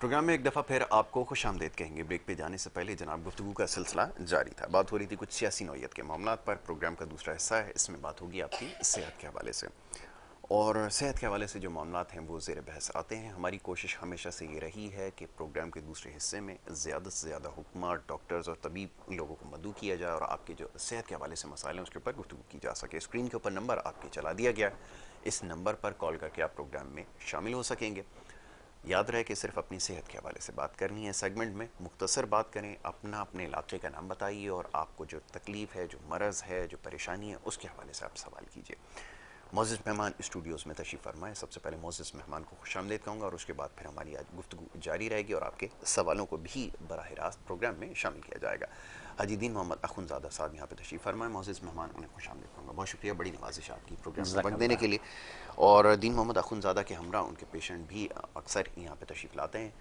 Programme में एक दफ़ा फिर आपको खुशामदीद कहेंगे। ब्रेक पे जाने से पहले जनाब गुफ्तगू का सिलसिला जारी था। बात हो रही थी कुछ सियासी नौयत के मामला पर। प्रोग्राम का दूसरा हिस्सा है, इसमें बात होगी आपकी सेहत के हवाले से। और सेहत के हवाले से जो मामला हैं वो ज़ेर बहस आते हैं। हमारी कोशिश हमेशा से ये रही है कि प्रोग्राम के दूसरे हिस्से में ज़्यादा से ज़्यादा हुक्मात, डॉक्टर्स और तबीब लोगों को मदऊ किया जाए और आपके जो सेहत के हवाले से मसाइल हैं उसके ऊपर गुफ्तगू की जा सके। स्क्रीन के ऊपर नंबर आपके चला दिया गया, इस नंबर पर कॉल करके आप प्रोग्राम में शामिल हो सकेंगे। याद रहे कि सिर्फ अपनी सेहत के हवाले से बात करनी है। सेगमेंट में मुख्तसर बात करें, अपने इलाके का नाम बताइए और आपको जो तकलीफ़ है, जो मरज़ है, जो परेशानी है, उसके हवाले से आप सवाल कीजिए। मोअज़्ज़िज़ मेहमान स्टूडियोज़ में तशरीफ़ फरमाएँ। सबसे पहले मोअज़्ज़िज़ मेहमान को खुशामदीद कहूँगा और उसके बाद फिर हमारी आज गुफ्तगू जारी रहेगी और आपके सवालों को भी बराह रास्त प्रोग्राम में शामिल किया जाएगा। हाजी दीन मोहम्मद अखुनज़ादा साहब यहाँ पे तशरीफ़ फरमाएँ। मोअज़्ज़िज़ मेहमान, उन्हें खुशामदीद कहूँगा। बहुत शुक्रिया, बड़ी नवाजिश आपकी प्रोग्राम में वक्त देने के लिए। और दीन मोहम्मद अखुनज़ादा के हमरा उनके पेशेंट भी अक्सर यहाँ पे तशरीफ़ लाते हैं।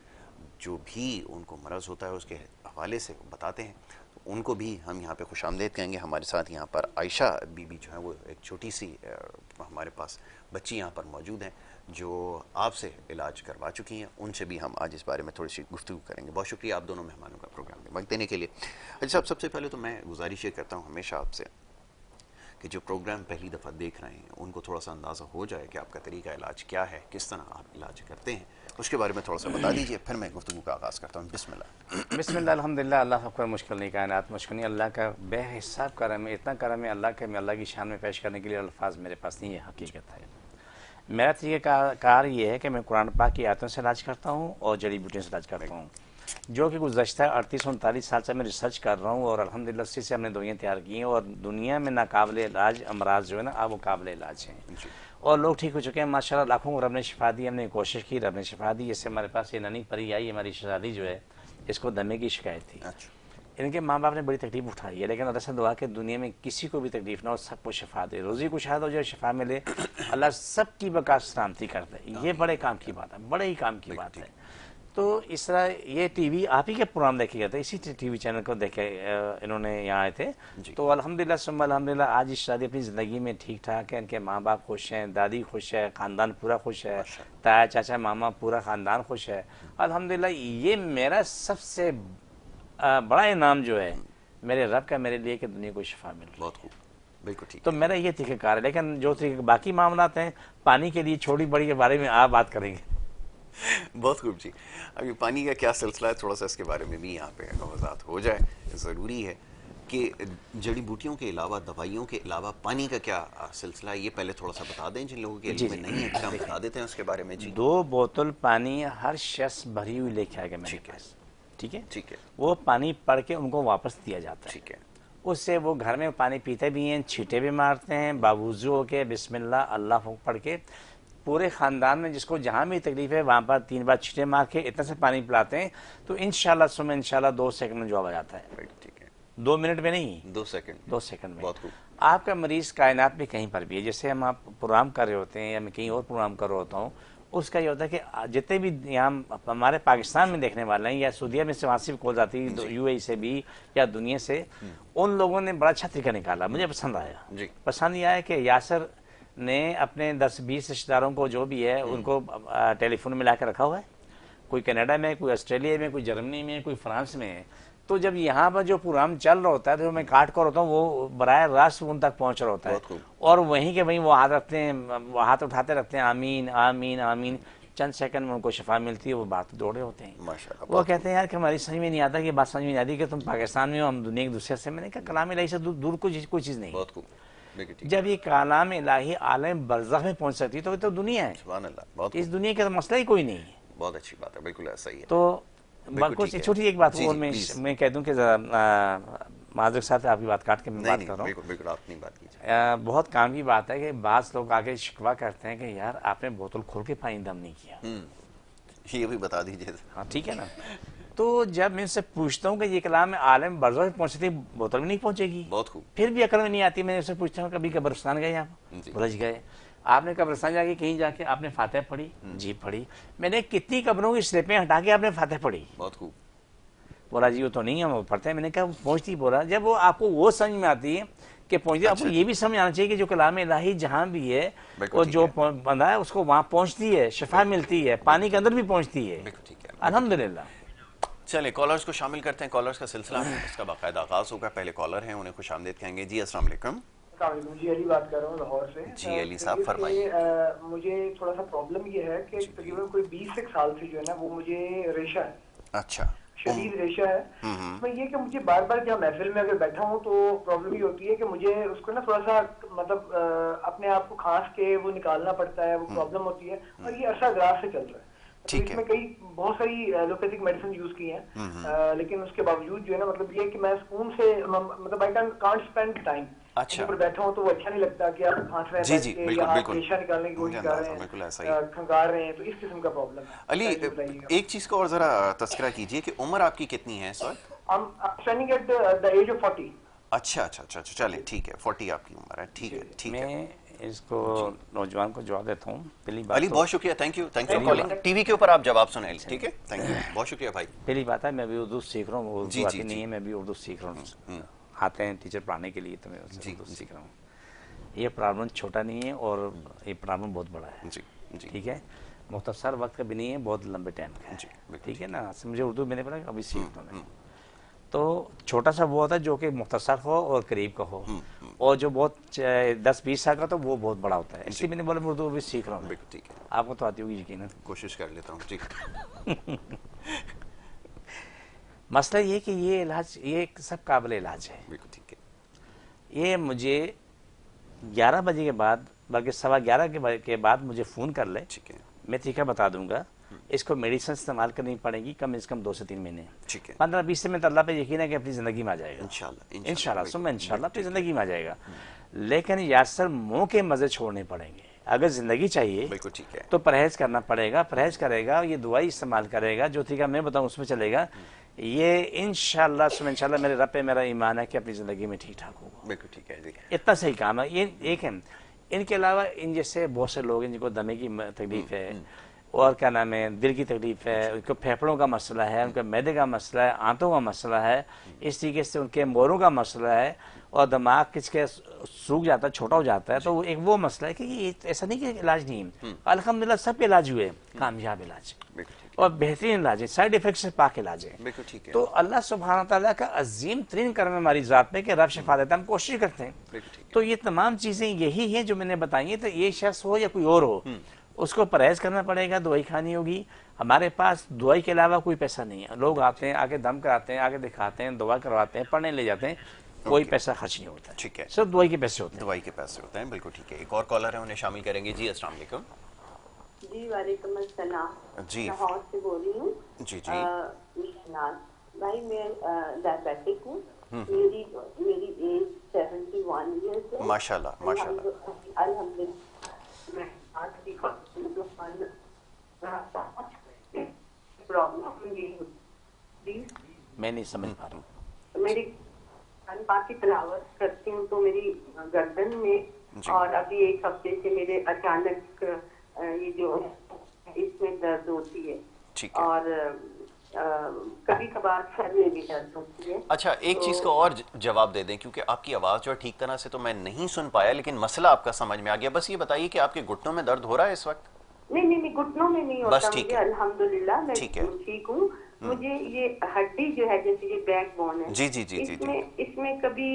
जो भी उनको मरज़ होता है उसके हवाले से बताते हैं, तो उनको भी हम यहाँ पे खुशामदीद कहेंगे। हमारे साथ यहाँ पर आयशा बीबी जो है वो एक छोटी सी हमारे पास बच्ची यहाँ पर मौजूद हैं जो आपसे इलाज करवा चुकी हैं। उनसे भी हम आज इस बारे में थोड़ी सी गुफ्तगू करेंगे। बहुत शुक्रिया आप दोनों मेहमानों का प्रोग्राम में वक्त देने के लिए। अच्छा साहब, सबसे पहले तो मैं गुजारिश ये करता हूँ हमेशा आपसे कि जो प्रोग्राम पहली दफ़ा देख रहे हैं उनको थोड़ा सा अंदाज़ा हो जाए कि आपका तरीका इलाज क्या है, किस तरह आप इलाज करते हैं, उसके बारे में थोड़ा सा बता दीजिए। फिर मैं गुफ्तगू का आगाज़ करता हूँ। बिस्मिल्लाह। बिस्मिल्लाह, अल्हम्दुलिल्लाह, अल्लाह अकबर। मुश्किल नहीं, कायनात मुश्किल नहीं। अल्लाह का बेहिसाब करम है, इतना करम है अल्लाह के, मैं अल्लाह की शान में पेश करने के लिए अल्फाज मेरे पास नहीं है। हकीकत है, मेरा तरीक़ाकार ये है कि मैं कुरान पाक की आयतों से इलाज करता हूँ और जड़ी बूटियों से इलाज करता हूँ, जो कि गुज़श्ता 38-39 साल से मैं रिसर्च कर रहा हूँ और अल्हम्दुलिल्लाह उसी से हमने दवाइयाँ तैयार की हैं और दुनिया में नाकाबिले इलाज अमराज जो है ना, अब वो काबिले इलाज हैं और लोग ठीक हो चुके हैं माशाल्लाह। लाखों को रब ने शिफा दी, हमने कोशिश की, रब ने शिफा दी। इससे हमारे पास ये ननी परी आई, हमारी शहजादी जो है, इसको दमे की शिकायत थी। इनके माँ बाप ने बड़ी तकलीफ उठाई है, लेकिन अल्लाह से दुआ के दुनिया में किसी को भी तकलीफ ना हो, सबको शिफा दे, रोज़ी कुशाद हो जाए, शिफा मिले, अल्लाह सबकी बका सलामती कर दे। ये बड़े काम की बात है, बड़े ही काम की बात है। तो इस तरह ये टीवी आप ही के प्रोग्राम देखे गए थे, इसी टीवी चैनल को देखे इन्होंने यहाँ आए थे। तो अल्हम्दुलिल्लाह सुम्मा अल्हम्दुलिल्लाह आज इस शादी अपनी ज़िंदगी में ठीक ठाक है, इनके माँ बाप खुश हैं, दादी खुश है, ख़ानदान पूरा खुश है, ताया चाचा मामा पूरा ख़ानदान खुश है अल्हम्दुलिल्लाह। ये मेरा सबसे बड़ा इनाम जो है मेरे रब का मेरे लिए कि दुनिया को शिफा मिल रही है। बिल्कुल ठीक। तो मेरा ये तरीक़ाकार है, लेकिन जो तरीके बाकी मामला हैं पानी के लिए छोटी बड़ी के बारे में आप बात करेंगे। बहुत खूब जी। अभी पानी का क्या सिलसिला है, थोड़ा सा इसके बारे में भी यहाँ पे वज़ाहत हो जाए। ज़रूरी है कि जड़ी बूटियों के अलावा, दवाइयों के अलावा पानी का क्या सिलसिला है, ये पहले थोड़ा सा बता दें जिन लोगों के लिए नहीं है, फिर हम बता देते हैं उसके बारे में। जी, 2 बोतल पानी हर शख्स भरी हुई लेके आएगा मेरे पास, ठीक है? ठीक है। वो पानी पढ़ के उनको वापस दिया जाता है, ठीक है? उससे वो घर में पानी पीते भी हैं, छींटे भी मारते हैं, बावुज़ू होके बिस्मिल्लाह अल्लाह पढ़ के पूरे ख़ानदान में जिसको जहाँ भी तकलीफ़ है वहाँ पर 3 बार छींटे मार के इतना से पानी पिलाते हैं तो इंशाल्लाह सुबह इंशाल्लाह 2 सेकंड में जवाब आ जाता है। ठीक है, 2 मिनट में नहीं, 2 सेकंड में। बहुत खूब। आपका मरीज़ कायनात में कहीं पर भी है, जैसे हम आप प्रोग्राम कर रहे होते हैं या मैं कहीं और प्रोग्राम कर रहा होता हूँ, उसका ये होता है कि जितने भी यहाँ हमारे पाकिस्तान में देखने वाले हैं या सऊदीया में से वहाँ से भी कॉल जाती है, यूएई से भी या दुनिया से, उन लोगों ने बड़ा अच्छा तरीका निकाला, मुझे पसंद आया। पसंद ये आया कि यासर ने अपने 10-20 रिश्तेदारों को जो भी है उनको टेलीफोन में ला कर रखा हुआ है, कोई कनाडा में, कोई ऑस्ट्रेलिया में, कोई जर्मनी में, कोई फ्रांस में है। तो जब यहाँ पर जो प्रोग्राम चल रहा होता है तो मैं काट कर होता हूँ, वो बराह रास्त उन तक पहुँच रहा होता है और वहीं के वहीं वो हाथ रखते हैं, वो हाथ उठाते रखते हैं, आमीन आमीन आमीन। चंद सेकंड में उनको शिफा मिलती है, वो बात दौड़े होते हैं। वो कहते हैं यार कि हमारी समझ में नहीं आता, कि बात समझ में नहीं आती कि तुम पाकिस्तान में हो, हम दुनिया एक दूसरे से। मैंने कहा कलाम इलाही से दूर कोई चीज़ नहीं। जब ये कलाम इलाही आलम बरज़ख में पहुंच सकती है तो ये तो दुनिया है, इस दुनिया का तो मसला ही कोई नहीं है। बहुत अच्छी बात है, बिल्कुल ऐसा ही है। तो कुछ छोटी एक बात और मैं कह दूं कि माजर साहब आपकी बात काट के मैं बात कर रहा हूँ, बिल्कुल आप नहीं बात कीजिए। बहुत काम की बात है कि बाज़ लोग आगे शिकवा करते हैं कि यार आपने बोतल खोल के पानी दम नहीं किया, ये भी बता दीजिए। हाँ ठीक है ना। तो जब मैं इनसे पूछता हूँ कि ये कलाम में आलम बरज़ख में पहुँचती, बोतल में नहीं पहुँचेगी, बहुत खूब, फिर भी अकल में नहीं आती। मैं इनसे पूछता हूँ कभी कब्रिस्तान गए आप? बुलझ गए। आपने कब्रिस्तान जाके कहीं जाके आपने फातिहा पढ़ी? जी पढ़ी। मैंने कितनी कब्रों की स्लिपें हटा के आपने फातिहा पढ़ी? बहुत खूब। बोला जी वो तो नहीं हम पढ़ते हैं। मैंने कहा पहुँचती। बोला जब वो आपको वो समझ में आती है कि पहुँचती, आपको ये भी समझ आना चाहिए कि जो कलाम इलाही जहाँ भी है और जो बंदा है उसको वहाँ पहुँचती है, शिफा मिलती है, पानी के अंदर भी पहुँचती है। अल्हम्दुलिल्लाह। चलिए कॉलर्स को शामिल करते हैं, कॉलर्स का सिलसिला है, इसका बाकायदा आगाज होगा। पहले कॉलर हैं, उन्हें खुशामदीद कहेंगे। जी अस्सलाम वालेकुम। जी अली बात कर रहा हूँ लाहौर से। जी अली साहब फरमाइए। मुझे थोड़ा सा प्रॉब्लम ये है कि तकरीबन कोई 20 साल से जो है ना वो मुझे रेशा है। अच्छा, शदीद रेशा है। इसमें ये कि मुझे बार बार जब महफिल में अगर बैठा हूँ तो प्रॉब्लम ये होती है कि मुझे उसको ना थोड़ा सा मतलब अपने आप को खांस के वो निकालना पड़ता है, वो प्रॉब्लम होती है। और ये अरसा दराज से चल रहा है। तो इसमें कई बहुत सारी एलोपैथिक मेडिसिन यूज की हैं, लेकिन उसके बावजूद जो है ना मतलब ये कि मैं सुकून से मतलब आई कांट स्पेंड टाइम। अच्छा, ऊपर बैठा हूँ तो वो अच्छा नहीं लगता कि आप खांस रहे हैं, बिल्कुल बिल्कुल रेशा निकालने की कोशिश कर रहे हैं, खंगार रहे हैं, तो इस किस्म का प्रॉब्लम है। अली एक चीज का और जरा तस्करा कीजिए कि उम्र आपकी कितनी है इस वक्त? Standing at the age of 40। अच्छा अच्छा अच्छा, चलिए ठीक है, 40 आपकी उम्र है, ठीक है ठीक है। मैं इसको नौजवान को जवाब देता हूँ। पहली बात अली बहुत शुक्रिया, thank you for calling. TV के ऊपर आप जवाब सुने, ठीक है, थैंक यू, बहुत शुक्रिया भाई। पहली बात है मैं भी उर्दू सीख रहा हूँ, उर्दू आती नहीं है, मैं भी उर्दू सीख रहा हूँ। आते हैं टीचर पढ़ाने के लिए, तो मैं उर्दू सीख रहा हूँ। ये प्रॉब्लम छोटा नहीं है और ये प्रॉब्लम बहुत बड़ा है। ठीक है, मुख्तसर वक्त का भी नहीं है, बहुत लंबे टाइम का है। ठीक है ना, मुझे उर्दू मैंने पढ़ा, अभी सीख रहा हूँ। तो छोटा सा वो होता है जो कि मुख्तसर हो और करीब का हो, और जो बहुत 10-20 साल का तो वो बहुत बड़ा होता है। इसलिए मैंने बोला उर्दू भी सीख रहा हूँ। ठीक है, आपको तो आती होगी यकीनन। कोशिश कर लेता हूँ। जी मसला ये कि ये इलाज ये सब काबिल इलाज है। बिल्कुल ठीक है। ये मुझे 11 बजे के बाद, बल्कि 11:15 के बाद मुझे फ़ोन कर ले, ठीक है, मैं तरीका बता दूंगा। इसको मेडिसिन इस्तेमाल करनी पड़ेगी कम से कम 2 से 3 महीने। ठीक है, 15-20 में तो अल्लाह पे यकीन है कि अपनी ज़िंदगी में आ जाएगा इंशाल्लाह इंशाल्लाह अपनी ज़िंदगी में आ जाएगा। लेकिन यासर मुँह के मज़े छोड़ने पड़ेंगे। अगर ज़िंदगी चाहिए बिल्कुल ठीक है, तो परहेज़ करना पड़ेगा। परहेज़ करेगा, ये दवाई इस्तेमाल करेगा, जो तरीका मैं बताऊँ उसमें चलेगा, ये इंशाल्लाह मेरे रब पे मेरा ईमान है कि अपनी ज़िंदगी में ठीक ठाक होगा। बिल्कुल ठीक है जी। इतना सही काम है ये। एक है, इनके अलावा इन जैसे बहुत से लोग हैं जिनको दमे की तकलीफ है, और क्या नाम है, दिल की तकलीफ है, उनको फेफड़ों का मसला है, उनके मैदे का मसला है, आंतों का मसला है, इस तरीके से उनके मोरों का मसला है, और दिमाग किसके सूख जाता है, छोटा हो जाता है। तो एक वो मसला है कि ये ऐसा नहीं कि इलाज नहीं है, अल्हम्दुलिल्लाह सब इलाज हुए, कामयाब इलाज और बेहतरीन इलाज है, साइड इफेक्ट से पाक इलाज है। तो अल्लाह सुब्हानहू तआला का अजीम तरीन करम हमारी ज़ात में कि रब शिफा देता है, हम कोशिश करते हैं। तो ये तमाम चीज़ें यही हैं जो मैंने बताई हैं। तो ये शख्स हो या कोई और हो, उसको परहेज करना पड़ेगा, दवाई खानी होगी। हमारे पास दवाई के अलावा कोई पैसा नहीं है। लोग आते हैं, आगे दम कराते हैं, आगे दिखाते हैं, दवा करवाते हैं, पढ़ने ले जाते हैं, कोई पैसा खर्च नहीं होता। ठीक है, सिर्फ दवाई के पैसे होते हैं। दवाई के पैसे होते हैं, बिल्कुल ठीक है। एक और कॉलर है, उन्हें शामिल करेंगे। जी अस्सलाम वालेकुम। जी वालेकुम अस्सलाम, जी लाहौर से बोल रही हूँ। जी जी भाई मैं डायबिटिक हूँ, मेरी एज 71 ईयर्स है। माशाल्लाह माशाल्लाह। अल्हम्दुलिल्लाह मैं प्रॉब्लम मैं नहीं समझ पा रहा हूँ। मेरी पाक की तिलावत करती हूँ तो मेरी गर्दन में और अभी एक हफ्ते से मेरे अचानक ये जो इसमें दर्द होती है, और कभी कभार सर में भी दर्द होती है। अच्छा, एक चीज का और जवाब दे दें, क्योंकि आपकी आवाज जो ठीक तरह से तो मैं नहीं सुन पाया, लेकिन मसला आपका समझ में आ गया। बस ये बताइए कि आपके घुटनों में दर्द हो रहा है इस वक्त? नहीं, घुटनों में नहीं होता मुझे, अल्हम्दुलिल्लाह मैं ठीक हूँ। मुझे ये हड्डी जो है, जैसे ये बैक बोन है, जी जी जी इसमें कभी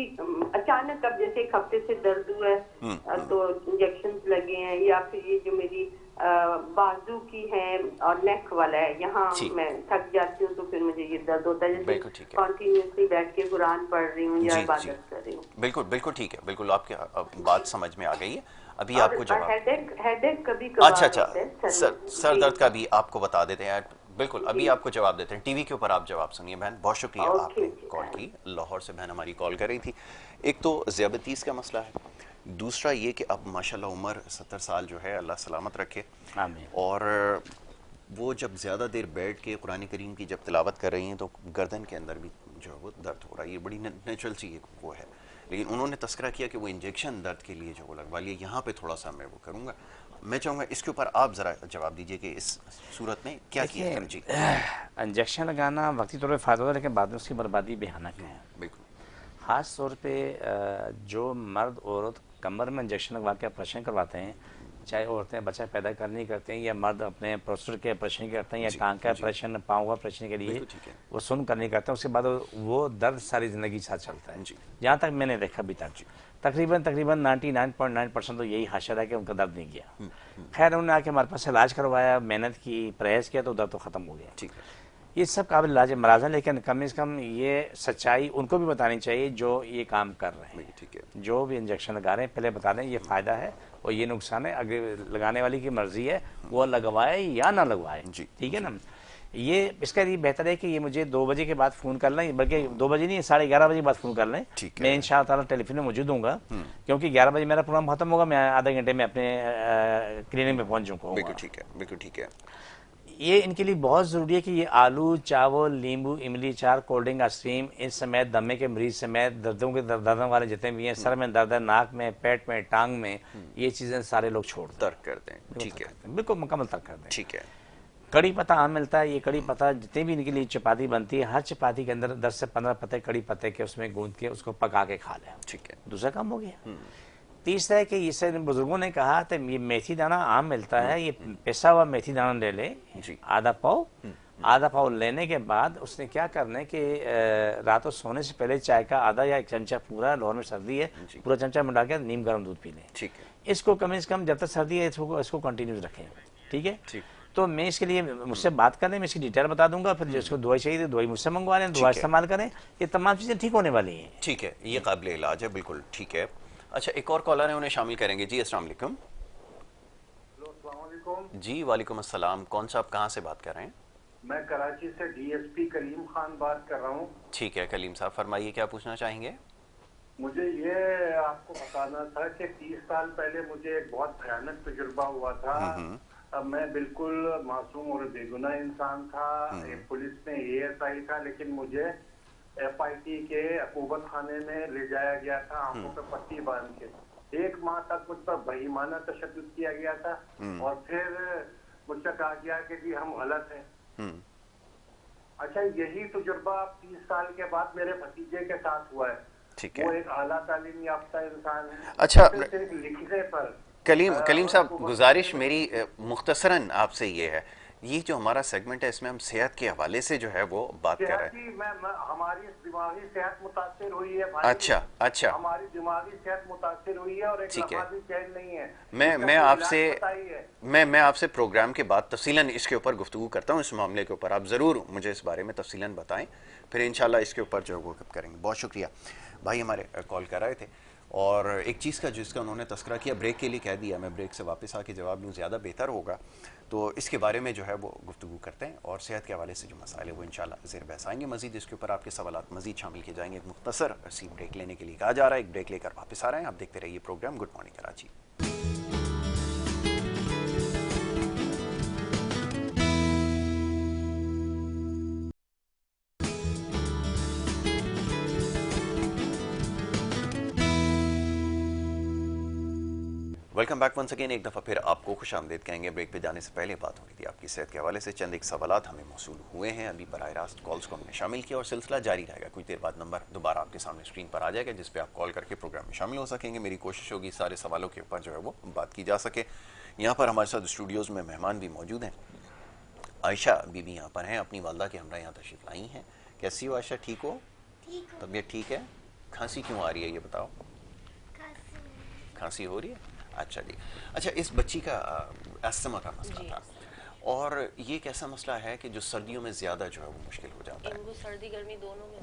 अचानक अब जैसे एक हफ्ते से दर्द हुआ है तो इंजेक्शन लगे हैं, या फिर ये जो मेरी बाजू की है और नेक वाला है, यहाँ मैं थक जाती हूँ तो फिर मुझे ये दर्द होता है, जैसे कॉन्टिन्यूसली बैठ के कुरान पढ़ रही हूँ या इबादत कर रही हूँ। बिल्कुल बिल्कुल ठीक है, बिल्कुल आपकी बात समझ में आ गई है। अभी आपको जवाब, हेडेक कभी अच्छा सर दर्द का भी आपको बता देते हैं। बिल्कुल अभी आपको जवाब देते हैं। टीवी के ऊपर आप जवाब सुनिए। बहन बहुत शुक्रिया, आपने कॉल की, लाहौर से बहन हमारी कॉल कर रही थी। एक तो ज़ियाबतीस का मसला है, दूसरा ये कि अब माशाल्लाह उम्र 70 साल जो है, अल्लाह सलामत रखे। और वो जब ज़्यादा देर बैठ के कुरान करीम की जब तिलावत कर रही हैं तो गर्दन के अंदर भी जो है वो दर्द हो रहा है। ये बड़ी नेचुरल सी वो है, लेकिन उन्होंने तस्करा किया कि वो इंजेक्शन दर्द के लिए जो वो लगवा लिया। यहाँ पे थोड़ा सा मैं वो करूँगा। मैं चाहूँगा इसके ऊपर आप ज़रा जवाब दीजिए कि इस सूरत में क्या किया जाए। जी, इंजेक्शन लगाना वक्ती तौर पर फ़ायदा होता है, लेकिन बाद में उसकी बर्बादी भयानक है। बिल्कुल, ख़ास तौर पे जो मर्द औरत कमर में इंजेक्शन लगवा के ऑपरेशन करवाते हैं, चाहे औरतें बच्चा पैदा करने करते हैं या मर्द अपने प्रोस्टेट के ऑपरेशन करते हैं या कान का ऑपरेशन, पाँव का ऑपरेशन के लिए वो सुन करने करते हैं, उसके बाद वो दर्द सारी ज़िंदगी साथ चलता है। जहाँ तक मैंने देखा अभी तक तकरीबन 99.9% तो यही हाशर है कि उनका दर्द नहीं गया। खैर उन्होंने आके हमारे पास इलाज करवाया, मेहनत की, परहेज़ किया तो दर्द तो ख़त्म हो गया। ये सब काबिल इलाज मराज है, लेकिन कम से कम ये सच्चाई उनको भी बतानी चाहिए जो ये काम कर रहे हैं। ठीक है, जो भी इंजेक्शन लगा रहे हैं पहले बता दें ये फ़ायदा है और ये नुकसान है। अगर लगाने वाली की मर्जी है वो लगवाए या ना लगवाए, ठीक है ना। ये इसका ये बेहतर है कि ये मुझे 2 बजे के बाद फ़ोन कर लें, बल्कि 2 बजे नहीं 11:30 बजे के बाद फ़ोन कर लें। मैं इंशाअल्लाह ताला टेलीफोन में मौजूद हूँगा, क्योंकि 11 बजे मेरा प्रोग्राम खत्म होगा, मैं आधे घंटे में अपने क्लिनिक में पहुँच जाऊँगा। बिल्कुल ठीक है, बिल्कुल ठीक है। ये इनके लिए बहुत ज़रूरी है कि ये आलू, चावल, नींबू, इमली चार, कोल्ड ड्रिंक, आइसक्रीम, इस समेत दमे के मरीज समेत दर्दों वाले जितने भी हैं, सर में दर्द है, नाक में, पेट में, टांग में, ये चीज़ें सारे लोग छोड़ तर्क कर दें। ठीक है, बिल्कुल मुकम्मल तर्क कर दें। ठीक है। कड़ी पत्ता आम मिलता है, ये कड़ी पत्ता जितने भी इनके लिए चपाती बनती है, हर चपाती के अंदर 10 से 15 पत्ते कड़ी पत्ते के उसमें गूंद के उसको पका के खा लें। ठीक है, दूसरा काम हो गया। तीसरा है कि इससे बुजुर्गों ने कहा तो ये मेथी दाना आम मिलता है, ये पिसा हुआ मेथी दाना ले ले, आधा पाव लेने के बाद उसने क्या करना है कि रातों सोने से पहले चाय का आधा या 1 चमचा पूरा, लाहौर में सर्दी है, पूरा चमचा में डाल के नीम गर्म दूध पी लें। ठीक है, इसको कम से कम जब तक सर्दी है इसको कंटिन्यूस रखें। ठीक है, तो मैं इसके लिए मुझसे बात करें, मैं इसकी डिटेल बता दूंगा, फिर जिसको दवाई चाहिए तो दवाई मुझसे मंगवा लें, दवा इस्तेमाल करें, ये तमाम चीज़ें ठीक होने वाली हैं। ठीक है, ये काबिल इलाज है, बिल्कुल ठीक है। अच्छा, एक और कॉलर है, उन्हें शामिल करेंगे। जी अस्सलाम वालेकुम। जी वालेकुम अस्सलाम। कौन सा, आप कहाँ से बात कर रहे हैं? मैं कराची से डीएसपी कलीम खान बात कर रहा हूँ। ठीक है कलीम साहब, फरमाइए क्या पूछना चाहेंगे? मुझे ये आपको बताना था कि 30 साल पहले मुझे एक बहुत भयानक तजुर्बा हुआ था। अब मैं बिल्कुल मासूम और बेगुनाह इंसान था। पुलिस में ASI था, लेकिन मुझे FIT के अकूबत खाने में ले जाया गया था, आंखों पे पट्टी बांध के। 1 माह तक मुझ पर बेईमाना तशद्दुद किया गया था और फिर मुझसे कहा गया कि जी हम गलत हैं। अच्छा, यही तजुर्बा 30 साल के बाद मेरे भतीजे के साथ हुआ है। ठीक है, वो एक आला तालीम याफ्ता इंसान है। अच्छा, लिखने पर कलीम साहब, गुजारिश मेरी मुख्तसरन आपसे ये है, ये जो हमारा सेगमेंट है इसमें हम सेहत के हवाले से जो है वो बात कर रहे हैं। हमारी दिमागी सेहत मुतासिर हुई है भाई। अच्छा, हमारी दिमागी सेहत मुतासिर हुई है और एक लम्हा भी चैन नहीं है। मैं आपसे प्रोग्राम के बाद तफसीलन इसके ऊपर गुफ्तगू करता हूँ, इस मामले के ऊपर। आप ज़रूर मुझे इस बारे में तफसीलन बताएं, फिर इंशाल्लाह इसके ऊपर जो है वो करेंगे। बहुत शुक्रिया। भाई हमारे कॉल कर रहे थे और एक चीज़ का जिसका उन्होंने तस्करा किया, ब्रेक के लिए कह दिया, मैं ब्रेक से वापस आके जवाब दूँ ज़्यादा बेहतर होगा, तो इसके बारे में जो है वो गुफ्तगू करते हैं और सेहत के हवाले से जो मसाइल है वो इंशाल्लाह ज़ेर बहस आएंगे। मज़ीद इसके ऊपर आपके सवालात मज़ीद शामिल किए जाएंगे। एक मुख्तसर सी ब्रेक लेने के लिए कहा जा रहा है, एक ब्रेक लेकर वापस आ रहे हैं। आप देखते रहिए program good morning Karachi. Welcome back once again. एक दफ़ा फिर आपको खुशामदीद कहेंगे। ब्रेक पे जाने से पहले बात हो रही थी आपकी सेहत के हवाले से, चंद एक सवालात हमें मौसूल हुए हैं। अभी बराह रास्त कॉल्स को हमने शामिल किया और सिलसिला जारी रहेगा। कुछ देर बाद नंबर दोबारा आपके सामने स्क्रीन पर आ जाएगा, जिस पे आप कॉल करके प्रोग्राम में शामिल हो सकेंगे। मेरी कोशिश होगी सारे सवालों के ऊपर जो है वो बात की जा सके। यहाँ पर हमारे साथ स्टूडियोज़ में मेहमान भी मौजूद हैं। आयशा बीबी यहाँ पर हैं, अपनी वालदा के हमरा यहाँ तशरीफ़ लाई हैं। कैसी हो आयशा, ठीक हो? तबीयत ठीक है? खांसी क्यों आ रही है ये बताओ? खांसी हो रही है? अच्छा जी। अच्छा, इस बच्ची का अस्थमा का मसला था और ये कैसा मसला है कि जो सर्दियों में ज़्यादा जो है वो मुश्किल हो जाता है? सर्दी गर्मी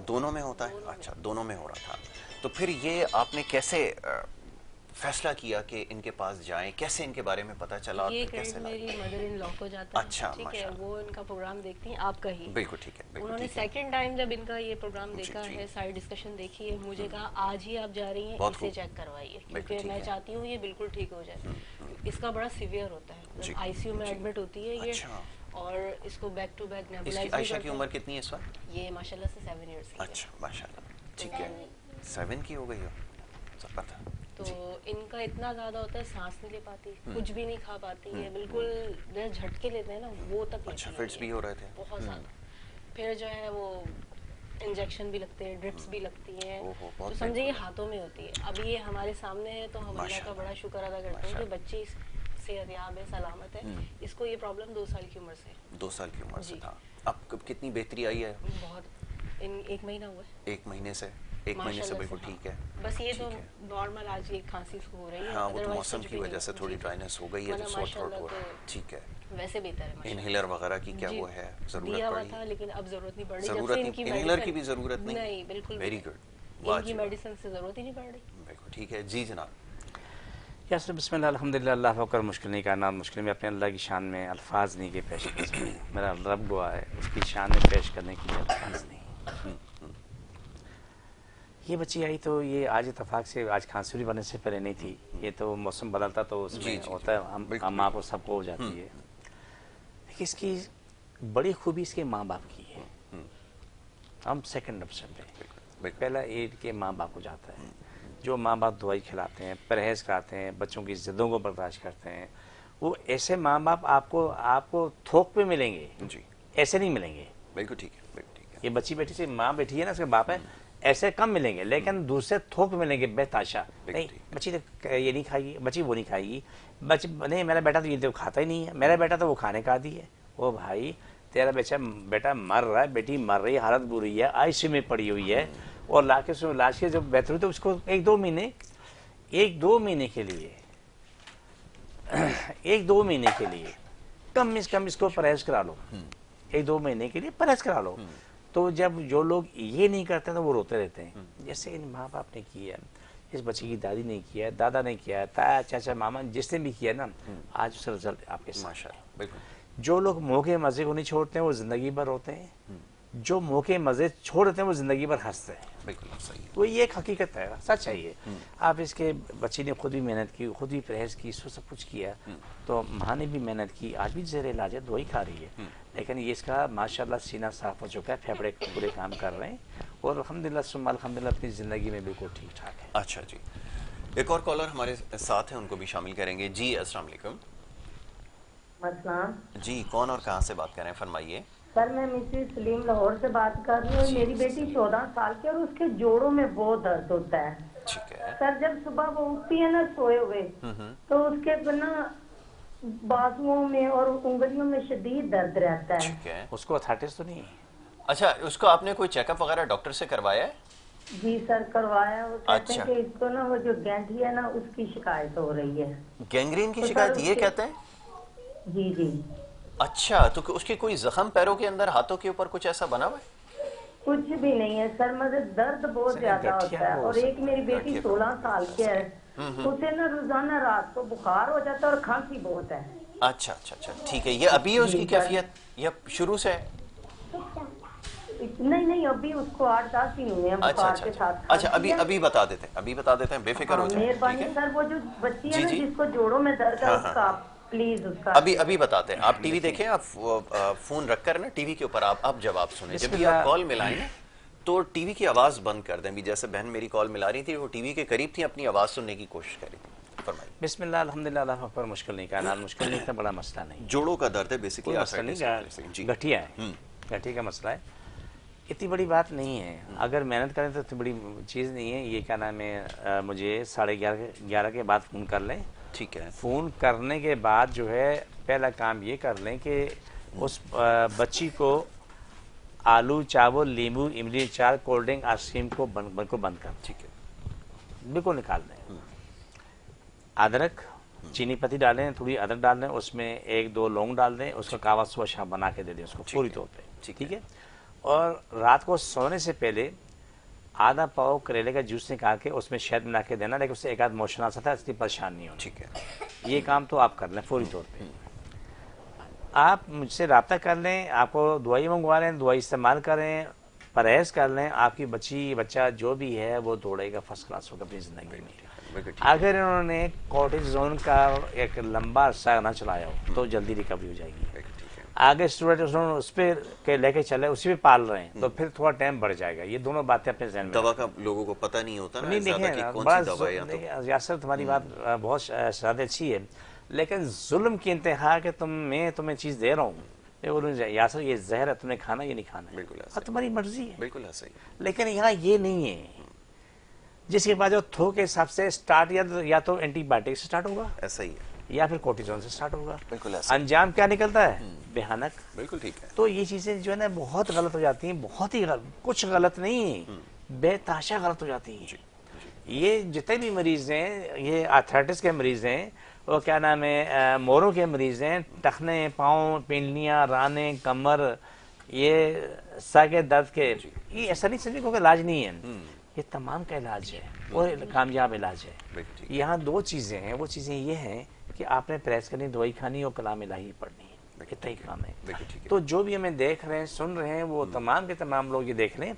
दोनों में होता है। अच्छा, दोनों में हो रहा था। तो फिर ये आपने कैसे फैसला किया कि इनके पास जाएं, कैसे इनके बारे में पता चला? ये कैसे मेरी मदर इन लॉ को जाता है। अच्छा, ठीक है, वो इनका प्रोग्राम देखती हैं आपका ही। बिल्कुल ठीक है। उन्होंने सेकंड टाइम जब इनका ये प्रोग्राम देखा है, सारी डिस्कशन देखी है, मुझे कहा आज ही आप जा रही हैं, इसे चेक करवाइए, क्योंकि मैं चाहती हूँ ये बिल्कुल ठीक हो जाए। इसका बड़ा सीवियर होता है, ICU में एडमिट होती है ये, और इसको back to back nebulize. Ayesha की उम्र कितनी है इस वक्त? ये माशाल्लाह से 7 इयर्स की। अच्छा माशाल्लाह, ठीक है। 7 की हो गई हो, सब पता। तो इनका इतना ज़्यादा होता है, सांस नहीं ले पाती, कुछ भी नहीं खा पाती है, बिल्कुल झटके लेते हैं ना वो तक। अच्छा, फिट्स भी हो रहे थे बहुत ज़्यादा। फिर जो है वो इंजेक्शन भी लगते हैं, ड्रिप्स भी लगती हैं, तो समझिए हाथों में होती है। अभी ये हमारे सामने है तो हम अल्लाह का बड़ा शुक्र अदा करते हैं कि बच्ची सेहतयाब है, सलामत है। इसको ये प्रॉब्लम 2 साल की उम्र से। 2 साल की उम्र से था। अब कितनी बेहतरी आई है? बहुत, 1 महीना हुआ है। 1 महीने से? 1 महीने से बिल्कुल ठीक है। बस ये तो नॉर्मल आज ये खांसी हो रही है। हाँ, वो तो मौसम की वजह से थोड़ी ड्राइनेस हो गई है, जो सोट थ्रोट हो रहा है। ठीक है, वैसे बेहतर है। इनहेलर वगैरह की क्या वो है, जरूरत पड़ी था, लेकिन अब जरूरत नहीं पड़ रही। जरूरत नहीं, इनहेलर की भी जरूरत नहीं? नहीं, बिल्कुल। वेरी गुड, इनकी मेडिसिन से जरूरत ही नहीं पड़ रही। बिल्कुल ठीक है जी जनाब। यासर बिस्मिल्लाह अल्हम्दुलिल्लाह, अल्लाह फकर मुश्किल नहीं करना, मुश्किल में अपने अल्लाह की शान में अल्फाज नहीं के पेश कर सकते। मेरा रब दुआ है, उसकी शान में पेश करने के लिए अल्फाज नहीं। ये बच्ची आई तो ये आज इतफाक से, आज खांसी बनने से पहले नहीं थी। ये तो मौसम बदलता तो उसमें होता है, हम माँ को सबको हो जाती है। देखिए इसकी बड़ी खूबी इसके माँ बाप की है। हम सेकंड ऑप्शन पे, पहला एड के माँ बाप को जाता है। जो माँ बाप दवाई खिलाते हैं, परहेज कराते हैं, बच्चों की जिद्दों को बर्दाश्त करते हैं, वो ऐसे माँ बाप आपको थोक पे मिलेंगे जी, ऐसे नहीं मिलेंगे। बिल्कुल ठीक है, बिल्कुल ठीक है। ये बच्ची बेटी से माँ बैठी है ना, उसके बाप है, ऐसे कम मिलेंगे, लेकिन दूसरे थोक मिलेंगे बेताशा। नहीं बच्ची तो ये नहीं खाएगी, बच्ची वो नहीं खाएगी, बच्ची नहीं मेरा बेटा तो ये तो खाता ही नहीं है, मेरा बेटा तो वो खाने का आदी है। वो भाई तेरा बेटा मर रहा है, बेटी मर रही है, हालत बुरी है, आईसीयू में पड़ी हुई है, और लाश के जब बेहतर हुई तो उसको 1-2 महीने के लिए 1-2 महीने के लिए कम से कम इसको परहेज करा लो। 1-2 महीने के लिए परहेज करा लो। तो जब जो लोग ये नहीं करते तो वो रोते रहते हैं। जैसे इन माँ बाप ने किया, इस बच्चे की दादी ने किया, दादा ने किया, ताया चाचा मामा जिसने भी किया ना, आज उसका रिजल्ट आपके साथ। माशाअल्लाह, बिल्कुल। जो लोग मौके मजे को नहीं छोड़ते हैं वो जिंदगी भर रोते हैं, जो मौके मजे छोड़ देते हैं वो जिंदगी भर हंसते हैं। बिल्कुल सही है। वो ये एक हकीकत है, सच है ये। आप इसके बच्चे ने खुद भी मेहनत की, खुद भी परहेज की, सब कुछ किया, तो माँ ने भी मेहनत की, आज भी ज़ेर इलाज है, दवाई खा रही है, लेकिन ये इसका माशाल्लाह सीना साफ हो चुका है, फेफड़े पूरे काम कर रहे हैं, और अल्हम्दुलिल्लाह अपनी ज़िंदगी में बिल्कुल ठीक ठाक है। अच्छा जी, एक और कॉलर हमारे साथ हैं, उनको भी शामिल करेंगे। जी अस्सलाम वालेकुम। जी, कौन और कहाँ से बात कर रहे हैं, फरमाइए। सर मैं मिसेस सलीम लाहौर से बात कर रही हूँ। मेरी बेटी 14 साल की और उसके जोड़ों में बहुत दर्द होता है। ठीक है सर, जब सुबह वो उठती है ना सोए हुए, तो उसके ना बाजुओं में और उंगलियों में शदीद दर्द रहता है। ठीक है, उसको अर्थराइटिस तो नहीं है? अच्छा, उसको आपने कोई चेकअप वगैरह डॉक्टर से करवाया है? जी सर करवाया। वो कहते हैं कि इसको ना वो जो गैंठी है ना उसकी शिकायत हो रही है। गैंग्रीन की शिकायत ये कहते हैं? जी जी। अच्छा, तो उसके कोई जख्म पैरों के अंदर, हाथों के ऊपर कुछ ऐसा बना हुआ है? कुछ भी नहीं है सर, मगर दर्द बहुत ज्यादा होता है। और एक मेरी बेटी 16 साल की है, उसे ना रोजाना रात को बुखार हो जाता है और खांसी बहुत है। अच्छा अच्छा अच्छा, ठीक है। ये अभी है उसकी कैफियत या शुरू से है? नहीं, अभी उसको 8-10 दिन हुए हैं बुखार के साथ। अच्छा, अभी बता देते हैं, बेफिक्र हो जाए। मेहरबानी सर, वो जो बच्ची है ना जिसको जोड़ों में दर्द है, उसका प्लीज उसका अभी बताते हैं। आप टीवी देखें, आप फोन रखकर ना टीवी के ऊपर आप जवाब सुने। जब भी आप कॉल मिलाएं ना तो टीवी की आवाज बंद कर दें। भी जैसे बहन मेरी कॉल मिला रही थी, वो टीवी के करीब थी, अपनी आवाज सुनने की कोशिश करी। फरमाइए। बिस्मिल्लाह अल्हम्दुलिल्लाह, अल्लाह पर मुश्किल नहीं करना, मुश्किल नहीं, इतना बड़ा मसला नहीं। जोड़ों का दर्द है बेसिकली, गठिया है, गठिया का मसला है, इतनी बड़ी बात नहीं है। अगर मेहनत करें तो इतनी बड़ी चीज़ नहीं है। ये क्या नाम है, मुझे 11:30 के बाद फ़ोन कर लें। ठीक है। फ़ोन करने के बाद जो है पहला काम ये कर लें कि उस बच्ची को आलू चावल नींबू इमली चार कोल्ड ड्रिंक आइसक्रीम को बंद कर। ठीक है, बिल्कुल निकाल दें। अदरक चीनी पत्ती डालें, थोड़ी अदरक डाल दें, उसमें 1-2 लौंग डाल दें, उसका कावा सुबह शाम बना के दे दें उसको पूरी तौर पे। ठीक है। और रात को सोने से पहले आधा पाव करेले का जूस निकाल के उसमें शहद मिला के देना, लेकिन उससे एक आध मोशन आ सकता है, इसलिए परेशान नहीं हो। ठीक है, ये काम तो आप कर लें फौरी तौर पे। आप मुझसे रब्ता कर लें, आपको दवाई मंगवा लें, दवाई इस्तेमाल करें, परहेज कर लें, आपकी बच्चा जो भी है वो दौड़ेगा फर्स्ट क्लास होगा अपनी ज़िंदगी में। अगर इन्होंने कॉर्टिसोन का एक लंबा अरसा ना चलाया हो तो जल्दी रिकवरी हो जाएगी। आगे स्टूडेंट उस पर लेके चले, उसी पे पाल रहे हैं तो फिर थोड़ा टाइम बढ़ जाएगा। ये दोनों बातें अपने ज़हन में। दवा का लोगों को पता नहीं होता ना, नहीं देखें यासर तुम्हारी बात बहुत ज़्यादा अच्छी है, लेकिन जुल्म की इंतहा के मैं तुम्हें चीज़ दे रहा हूँ, यासर ये जहर है, तुम्हें खाना ये नहीं खाना। बिल्कुल तुम्हारी मर्जी है, बिल्कुल सही। लेकिन यहाँ ये नहीं है जिसके बाद जो थोक के हिसाब से स्टार्ट या तो एंटीबायोटिक से स्टार्ट होगा, ऐसा ही है। या फिर कोर्टिजोन से स्टार्ट होगा। बिल्कुल अंजाम क्या निकलता है? भयानक। बिल्कुल ठीक है। तो ये चीजें जो है ना बहुत गलत हो जाती हैं, बहुत ही गलत, कुछ गलत नहीं, बेताशा गलत हो जाती है। ये जितने भी मरीज हैं, ये आर्थराइटिस के मरीज हैं, वो क्या नाम है, मोरों के मरीज हैं, टखने, पाँव, पिंडलियाँ, राने, कमर, ये सर के दर्द के, ये ऐसा नहीं समझे कोई इलाज नहीं है, ये तमाम का इलाज है और कामयाब इलाज है। यहाँ दो चीज़ें हैं, वो चीज़ें ये हैं कि आपने प्रेस करनी, दवाई खानी और कलाम इलाही पढ़नी, कितना ही काम है। तो जो भी हमें देख रहे हैं, सुन रहे हैं, वो तमाम के तमाम लोग ये देख लें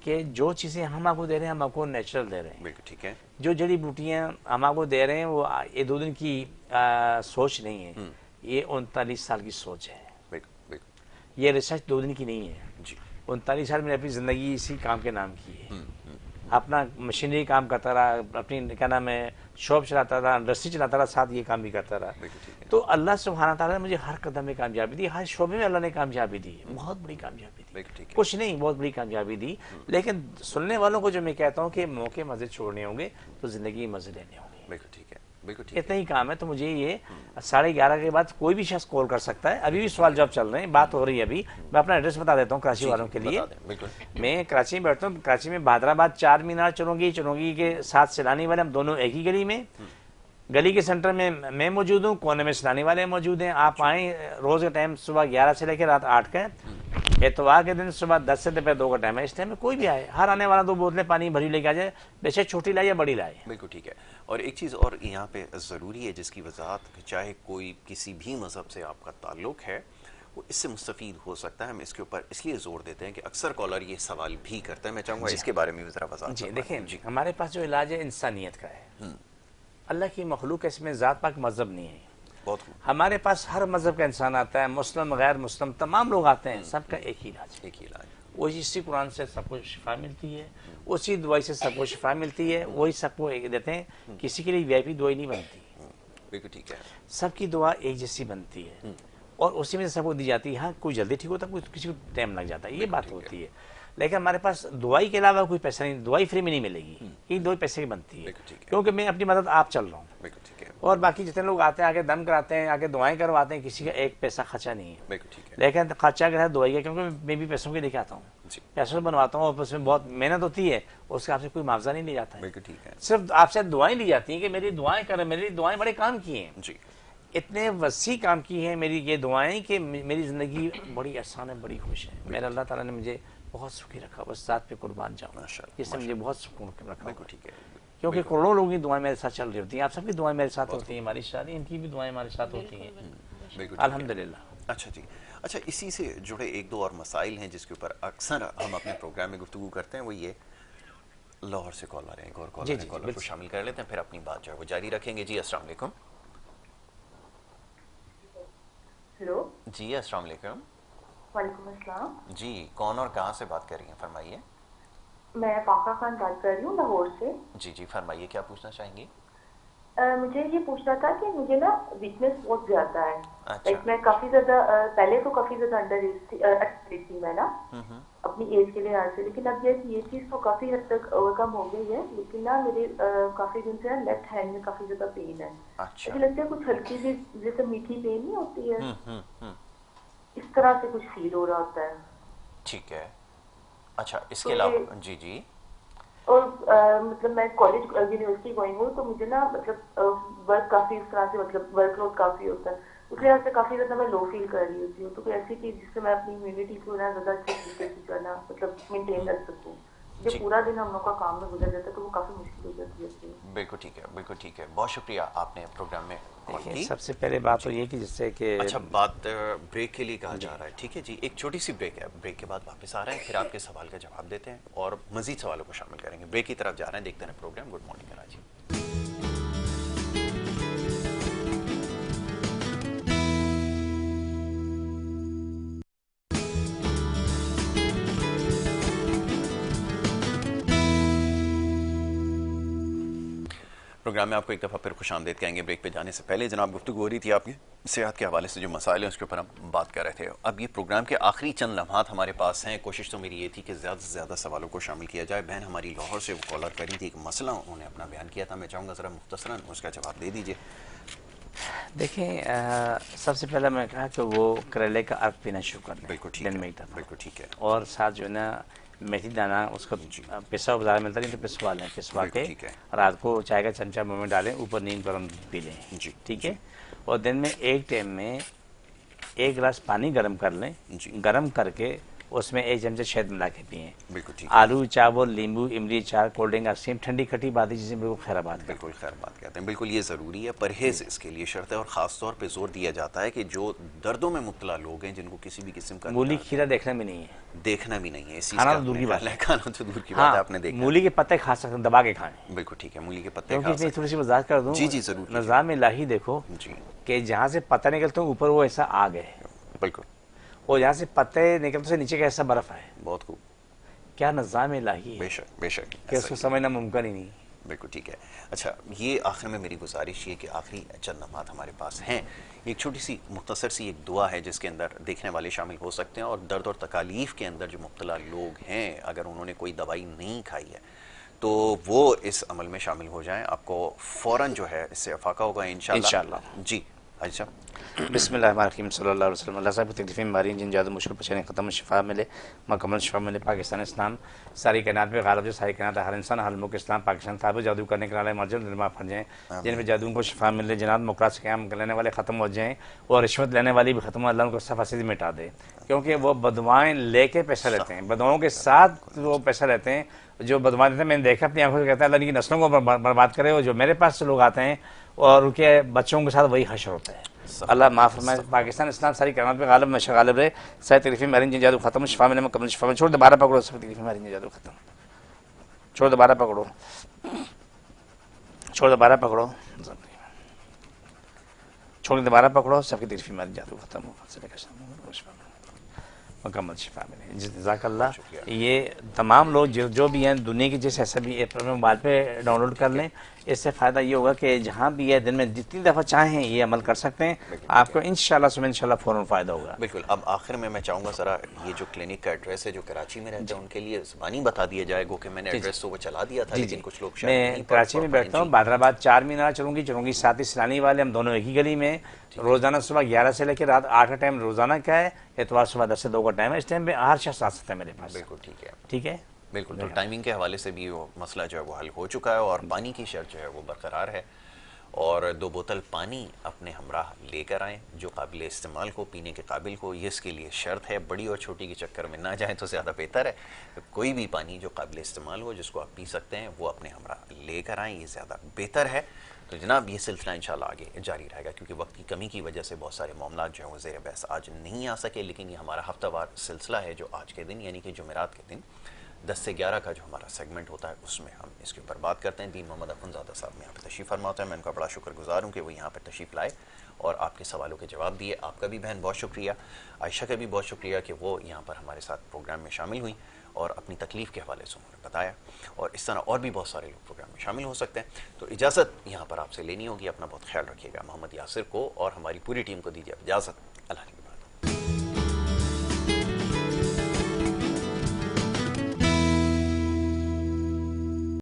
कि जो चीज़ें हम आपको दे रहे हैं हम आपको नेचुरल दे रहे हैं। ठीक है। जो जड़ी बूटियाँ हम आपको दे रहे हैं वो ये 2 दिन की सोच नहीं है, ये 39 साल की सोच है। ये रिसर्च 2 दिन की नहीं है। 39 साल मैंने अपनी ज़िंदगी इसी काम के नाम की है। अपना मशीनरी काम करता रहा, अपनी क्या नाम है शॉप चलाता रहा, इंडस्ट्री चलाता रहा, साथ ये काम भी करता रहा। तो अल्लाह सुब्हाना ताला ने मुझे हर कदम में कामयाबी दी, हर शोबे में अल्लाह ने कामयाबी दी, बहुत बड़ी कामयाबी दी, कुछ नहीं बहुत बड़ी कामयाबी दी। लेकिन सुनने वालों को जो मैं कहता हूँ कि मौके मज़े छोड़ने होंगे तो ज़िंदगी मज़े लेने होंगे। बिल्कुल ठीक है, बिल्कुल ठीक। इतना ही काम है। तो मुझे ये 11:30 के बाद कोई भी शख्स कॉल कर सकता है। अभी भी सवाल जवाब चल रहे हैं, बात हो रही है। अभी मैं अपना एड्रेस बता देता हूँ कराची वालों के लिए। मैं कराची में बैठता हूँ, कराची में बहादराबाद 4 मीनार चुरंगी के साथ सैलानी वाले, हम दोनों एक ही गली में, गली के सेंटर में मैं मौजूद हूँ, कोने में सैलानी वाले मौजूद हैं। आप आएँ, रोज़ का टाइम सुबह 11 से लेकर रात 8 का, एतवार के दिन सुबह 10 से दोपहर 2 का टाइम है। इस टाइम में कोई भी आए, हर आने वाला 2 बोतलें पानी भरी लेके आ जाए, बेशक छोटी लाए या बड़ी लाए। बिल्कुल ठीक है। और एक चीज़ और यहाँ पे ज़रूरी है जिसकी वजाहत, चाहे कोई किसी भी मज़हब से आपका ताल्लुक़ है, वो इससे मुस्तफ़ीद हो सकता है। हम इसके ऊपर इसलिए जोर देते हैं कि अक्सर कॉलर ये सवाल भी करते हैं। मैं चाहूँगा इसके बारे में भी ज़रा वजाहत। जी देखें, हमारे पास जो इलाज है इंसानियत का है, अल्लाह की मखलूक है, इसमें ज़ात पाक मज़हब नहीं है। हमारे पास हर मज़हब का इंसान आता है, मुस्लिम गैर मुस्लिम तमाम लोग आते हैं, सबका एक ही इलाज है। वही इसी कुरान से सबको शिफा मिलती है, उसी दवाई से सबको शिफा मिलती है, वही सबको एक देते हैं। किसी के लिए वीआईपी दवाई नहीं बनती। बिल्कुल ठीक है। सबकी दुआ एक जैसी बनती है और उसी में सबको दी जाती है। हाँ, कोई जल्दी ठीक होता है, कोई किसी को टाइम लग जाता है, ये बात होती है। लेकिन हमारे पास दवाई के अलावा कोई पैसा नहीं, दवाई फ्री में नहीं मिलेगी, ये दवाई पैसे की बनती है। क्योंकि मैं अपनी मदद आप चल रहा हूँ और बाकी जितने लोग आते हैं आके दम कराते हैं, आके दवाएं करवाते हैं, किसी का एक पैसा खर्चा नहीं है। लेकिन खर्चा अगर है दवाई का, क्योंकि मैं भी पैसों के लेके आता हूँ, पैसों से बनवाता हूँ और उसमें बहुत मेहनत होती है, उसके आपसे कोई मुआवजा नहीं लिया जाता है। सिर्फ आपसे दुआएं ली जाती हैं कि मेरी दुआएं करें, मेरी दुआएं बड़े काम किए हैं, इतने वसी काम की हैं मेरी ये दुआएं कि मेरी ज़िंदगी बड़ी आसान है, बड़ी खुश है। मेरा अल्लाह ताला ने मुझे बहुत सुखी रखा, बस ज़ात पे कुर्बान जाऊँ, इससे मुझे बहुत सुकून रखा। ठीक है, क्योंकि करोड़ों लोगों की दुआएं मेरे साथ चल रही होती हैं, आप सबकी दुआएं मेरे साथ होती हैं, हमारी शादी, इनकी भी दुआएं हमारे साथ होती हैं, अल्हम्दुलिल्लाह। अच्छा जी, अच्छा इसी से जुड़े 1-2 और मसाइल हैं जिसके ऊपर अक्सर हम अपने प्रोग्राम में गुफ्तगू करते हैं, वो ये लाहौर से कॉलर हैं, एक और कॉलर को शामिल कर लेते हैं, फिर अपनी बात जो है वो जारी रखेंगे। जी अस्सलाम वालेकुम। हेलो जी अस्सलाम वालेकुम। वालेकुम अस्सलाम। जी कौन और कहाँ से बात कर रही हैं, फरमाइए। मैं पाका खान बात कर रही हूँ लाहौर से। जी जी फरमाइए, क्या पूछना चाहेंगी? मुझे ये पूछना था कि मुझे ना वीकनेस बहुत ज्यादा है। अच्छा। मैं काफी ज्यादा पहले तो काफी ज्यादा अंडर एज थी मैं ना अपनी एज के लिहाज से, लेकिन अब ये चीज तो काफी हद तक ओवरकम हो गई है। लेकिन ना मेरे काफी दिन से लेफ्ट हैंड में काफी ज्यादा पेन है। अच्छा। मुझे लगता है कुछ हल्की सी जैसे मीठी पेन नहीं होती है, इस तरह से कुछ फील हो रहा होता है। ठीक है। अच्छा, इसके अलावा जी जी और मतलब मैं कॉलेज यूनिवर्सिटी गोइंग हूँ, तो मुझे ना मतलब वर्क काफी इस तरह से मतलब वर्कलोड काफी होता है, उस लिहाज से काफी ज्यादा मैं लो फील कर रही होती हूँ। तो कोई ऐसी चीज जिससे मैं अपनी इम्यूनिटी को ना ज्यादा अच्छे तरीके से करना मतलब मेंटेन कर सकूँ। जो पूरा दिन हम लोग का काम में गुजर जाता है तो वो काफी मुश्किल हो जाती है। बिल्कुल ठीक है, बिल्कुल ठीक है। बहुत शुक्रिया आपने प्रोग्राम में देखिए, सबसे पहले बात तो ये कि जिससे कि अच्छा बात ब्रेक के लिए कहा जा रहा है, ठीक है जी, एक छोटी सी ब्रेक है, ब्रेक के बाद वापस आ रहे हैं, फिर आपके सवाल का जवाब देते हैं और मजीद सवालों को शामिल करेंगे। ब्रेक की तरफ जा रहे हैं, देखते हैं program good morning Karachi. Program में आपको एक दफ़ा फिर खुशामदीद कहेंगे। ब्रेक पे जाने से पहले जनाब गुफ्तगू हो रही थी आपकी सेहत के हवाले से, जो मसाइल हैं उसके ऊपर हम बात कर रहे थे। अब ये प्रोग्राम के आखिरी चंद लम्हात हमारे पास हैं। कोशिश तो मेरी ये थी कि ज़्यादा से ज़्यादा सवालों को शामिल किया जाए। बहन हमारी लाहौर से वो कॉलर करी थी, एक मसला उन्होंने अपना बयान किया था, मैं चाहूँगा ज़रा मुख्तसरन उसका जवाब दे दीजिए। देखें, सबसे पहले मैं कहा कि वो करेले का अर्क पीना शुरू कर दें, बिल्कुल ठीक है, बिल्कुल ठीक है। और साथ जो है ना मेथी दाना उसको पिसा बाजार मिलता नहीं तो पिसवा लें, पिसवा के रात को चाय का चमचा मुँह में डालें, ऊपर नींद पर हम पी लें, ठीक है। और दिन में एक टाइम में 1 गिलास पानी गर्म कर लें, गर्म करके उसमें 1 चमचा शहद मिला के पिए। बिल्कुल ठीक। आलू चावल नींबू इमली चार कोल्ड ड्रिंक आइसक्रीम ठंडी खट्टी बातें चीज़ें बिल्कुल खैराबाद, बिल्कुल खैराबाद कहते हैं। बिल्कुल ये ज़रूरी है, परहेज़ इसके लिए शर्त है। और ख़ास तौर पे जोर दिया जाता है कि जो दर्दों में मुब्तला लोग हैं, जिनको किसी भी किस्म का मूली खीरा देखना भी नहीं है, देखना भी नहीं है, इस खाना तो दूर की बात है, खाना तो दूर की बात है। आपने देखा मूली के पत्ते खा सकते हैं, दबा के खाएं। बिल्कुल ठीक है, मूली के पत्ते खा सकते हैं। थोड़ी सी वजाहत कर दूं, जी जी जरूर। निज़ाम इलाही देखो कि जहाँ से पत्ते निकलते हैं ऊपर वो ऐसा आग है, बिल्कुल, और जहाँ से पत्ते निकलते हैं नीचे का ऐसा बर्फ है। बहुत खूब, क्या निज़ाम इलाही है, बेशक बेशक, कि उसको समझना मुमकिन ही नहीं। बिल्कुल ठीक है। अच्छा, ये आखिर में मेरी गुजारिश ये कि आखिरी चंद लम्हात हमारे पास हैं, एक छोटी सी मुख्तसर सी एक दुआ है जिसके अंदर देखने वाले शामिल हो सकते हैं, और दर्द और तकालीफ के अंदर जो मुब्तला लोग हैं, अगर उन्होंने कोई दवाई नहीं खाई है तो वो इस अमल में शामिल हो जाएं, आपको फ़ौरन जो है इससे अफाका होगा इंशाअल्लाह। जी अच्छा, बिस्मिल्लाहिर्रहमानिर्रहीम सल्लल्लाहु अलैहि वसल्लम। अल्लाह साहब की तकलीफ़ें बीमारी जिन जादू मुश्किल परेशानी ख़त्म शिफा मिले, मुकम्मल शिफा मिले। पाकिस्तान इस्लाम सारी कायनात में गालिब जो सारी कायनात हर इंसान हर मुल्क इस्लाम पाकिस्तान ताबू जादू करने के वाले मर्जल निर्मा फर जाएँ, जिन में जादू को शिफा मिले। जनाब मुकरात से क़याम लेने वाले ख़त्म हो जाएँ, और रिश्वत लेने वाली भी ख़त्म हो, अल्लाह उनको सफ़ा से मिटा दे, क्योंकि वो बदवाएँ लेके पैसा लेते हैं, बदवाओं के साथ वो पैसा लेते हैं। जो बदवा देते हैं, मैंने देखा अपनी आंखों से, कहता है अल्लाह की नस्लों को बर्बाद करे। और जो मेरे पास से लोग आते हैं और उनके बच्चों के साथ वही हशर होता है। अल्लाह माफ़ फरमाए। पाकिस्तान इस्लाम सारी कायनात में गालिब में गालिब रहे। सारी तकलीफ़ें मरीन जिन जादू ख़त्म शिफा में मुकम्मल शिफा में। छोड़ दोबारा पकड़ो, सब तकलीफ़ें मरीन जिन जादू ख़त्म। छोड़ दोबारा पकड़ो, छोड़ दोबारा पकड़ो, छोड़ दोबारा पकड़ो, सबकी तकलीफ़ें मरीन जादू ख़त्म हो, मुकम्मल शिफा मिले। जज़ाकल्लाह। ये तमाम लोग जो भी हैं दुनिया की, जिस ऐसा भी ऐप मोबाइल पे डाउनलोड कर लें। इससे फ़ायदा ये होगा कि जहाँ भी है दिन में जितनी दफ़ा चाहें ये अमल कर सकते हैं, आपको इंशाल्लाह फ़ौरन फ़ायदा होगा। बिल्कुल। अब आखिर में मैं चाहूँगा ज़रा ये जो क्लिनिक का एड्रेस है, जो कराची में रहते हैं उनके लिए ज़बानी बता दिया जाए, गो कि मैंने एड्रेस तो वो चला दिया था, लेकिन कुछ लोग मैं कराची में बैठता हूँ, बादराबाद 4 मीनार चलूँगी साथ ही सलानी वाले, हम दोनों एक ही गली में। रोज़ाना सुबह 11 से लेकर रात 8 का टाइम रोज़ाना का है, एतवार सुबह 10 से 2 का टाइम है। इस टाइम पे हर शख्स आ सकता है मेरे पास। बिल्कुल ठीक है, ठीक है, बिल्कुल। तो टाइमिंग के हवाले से भी वो मसला जो है वो हल हो चुका है, और पानी की शर्त जो है वो बरकरार है। और 2 बोतल पानी अपने हमराह लेकर आएँ, जो काबिल इस्तेमाल को, पीने के काबिल को। ये इसके लिए शर्त है, बड़ी और छोटी के चक्कर में ना जाएँ तो ज़्यादा बेहतर है। तो कोई भी पानी जो काबिल इस्तेमाल हो, जिसको आप पी सकते हैं, वो अपने हमराह लेकर आएँ, ये ज़्यादा बेहतर है। तो जनाब ये सिलसिला इंशाल्लाह आगे जारी रहेगा, क्योंकि वक्त की कमी की वजह से बहुत सारे मामला जो है वो ज़ेर बहस आज नहीं आ सके। लेकिन ये हमारा हफ्तावार सिलसिला है, जो आज के दिन यानी कि जुमेरात के दिन 10 से 11 का जो हमारा सेगमेंट होता है, उसमें हम इसके ऊपर बात करते हैं। दीन मोहम्मद अखुंज़ादा साहब यहाँ पर तशरीफ़ फरमाते हैं। मैं उनका बड़ा शुक्रगुजार हूँ कि वो यहाँ पर तशरीफ़ लाए और आपके सवालों के जवाब दिए। आपका भी बहन बहुत शुक्रिया, आयशा का भी बहुत शुक्रिया कि वो यहाँ पर हमारे साथ प्रोग्राम में शामिल हुई और अपनी तकलीफ़ के हवाले से उन्होंने बताया। और इस तरह और भी बहुत सारे लोग प्रोग्राम में शामिल हो सकते हैं। तो इजाज़त यहाँ पर आपसे लेनी होगी। अपना बहुत ख्याल रखिएगा। मोहम्मद यासिर को और हमारी पूरी टीम को दीजिए इजाज़त। अल्लाह।